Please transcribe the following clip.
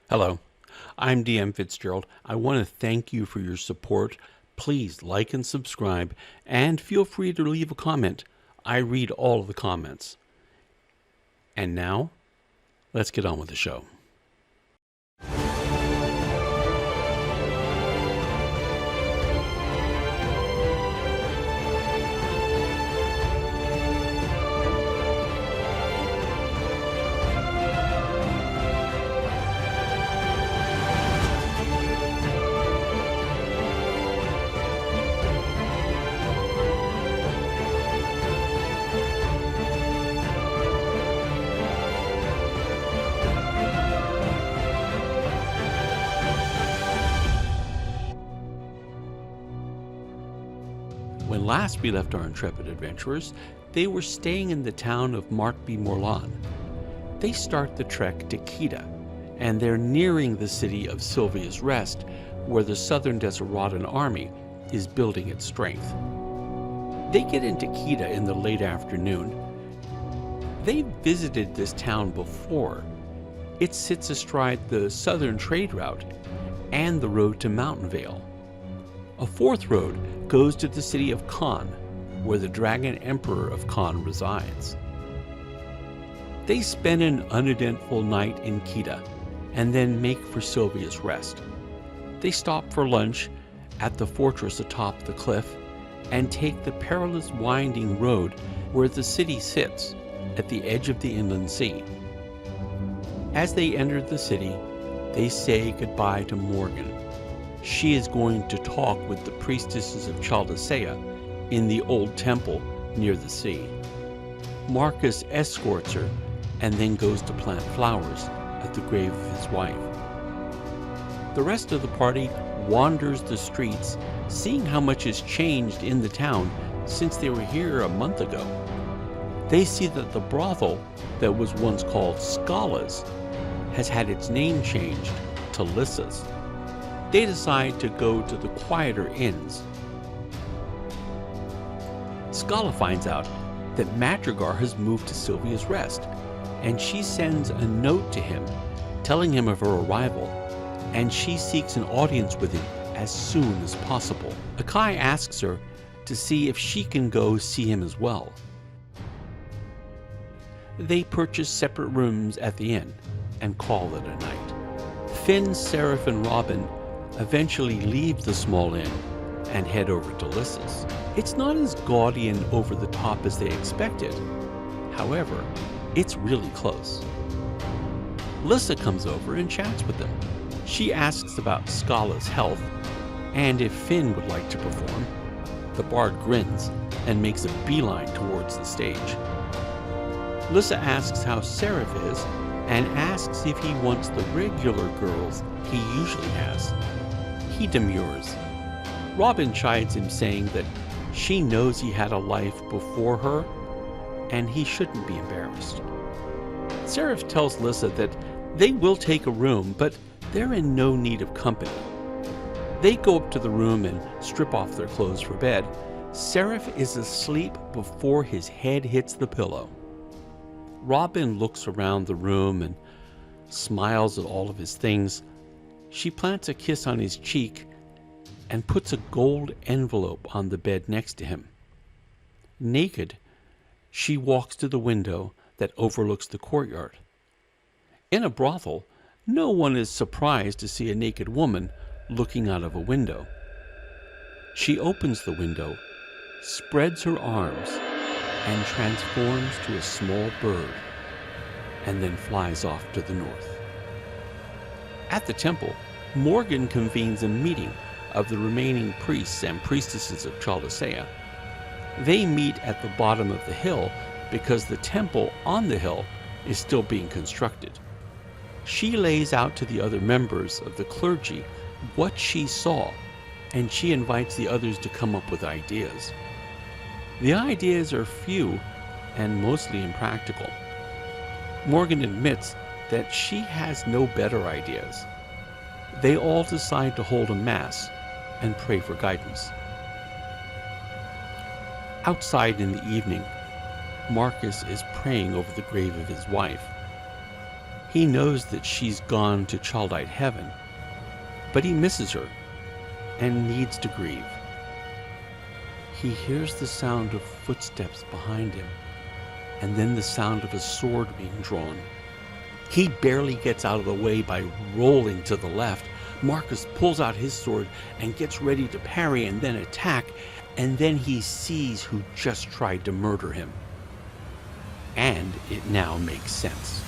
Hello, I'm DM Fitzgerald. I want to thank you for your support. Please like and subscribe, and feel free to leave a comment. I read all of the comments. And now, let's get on with the show. When last we left our intrepid adventurers, they were staying in the town of Markby Morlan. They start the trek to Kita, and they're nearing the city of Sylvia's Rest, where the Southern Deserata army is building its strength. They get into Kita in the late afternoon. They visited this town before. It sits astride the southern trade route and the road to Mountain Vale. A fourth road goes to the city of Khan, where the Dragon Emperor of Khan resides. They spend an uneventful night in Kita, and then make for Sylvia's Rest. They stop for lunch at the fortress atop the cliff, and take the perilous winding road where the city sits at the edge of the inland sea. As they enter the city, they say goodbye to Morgan. She is going to talk with the priestesses of Chaldasea in the old temple near the sea. Marcus escorts her and then goes to plant flowers at the grave of his wife. The rest of the party wanders the streets, seeing how much has changed in the town since they were here a month ago. They see that the brothel that was once called Scala's has had its name changed to Lissa's. They decide to go to the quieter inns. Scala finds out that Madrigar has moved to Sylvia's Rest, and she sends a note to him telling him of her arrival, and she seeks an audience with him as soon as possible. Akai asks her to see if she can go see him as well. They purchase separate rooms at the inn and call it a night. Finn, Seraph, and Robin eventually leave the small inn and head over to Lissa's. It's not as gaudy and over the top as they expected. However, it's really close. Lissa comes over and chats with them. She asks about Scala's health and if Finn would like to perform. The bard grins and makes a beeline towards the stage. Lissa asks how Seraph is and asks if he wants the regular girls he usually has. He demurs. Robin chides him, saying that she knows he had a life before her and he shouldn't be embarrassed. Seraph tells Lissa that they will take a room, but they're in no need of company. They go up to the room and strip off their clothes for bed. Seraph is asleep before his head hits the pillow. Robin looks around the room and smiles at all of his things. She plants a kiss on his cheek and puts a gold envelope on the bed next to him. Naked, she walks to the window that overlooks the courtyard. In a brothel, no one is surprised to see a naked woman looking out of a window. She opens the window, spreads her arms, and transforms to a small bird, and then flies off to the north. At the temple, Morgan convenes a meeting of the remaining priests and priestesses of Chaldasea. They meet at the bottom of the hill because the temple on the hill is still being constructed. She lays out to the other members of the clergy what she saw, and she invites the others to come up with ideas. The ideas are few and mostly impractical. Morgan admits that she has no better ideas. They all decide to hold a mass and pray for guidance. Outside in the evening, Marcus is praying over the grave of his wife. He knows that she's gone to Chaldite heaven, but he misses her and needs to grieve. He hears the sound of footsteps behind him, and then the sound of a sword being drawn. He barely gets out of the way by rolling to the left. Marcus pulls out his sword and gets ready to parry and then attack, and then he sees who just tried to murder him. And it now makes sense.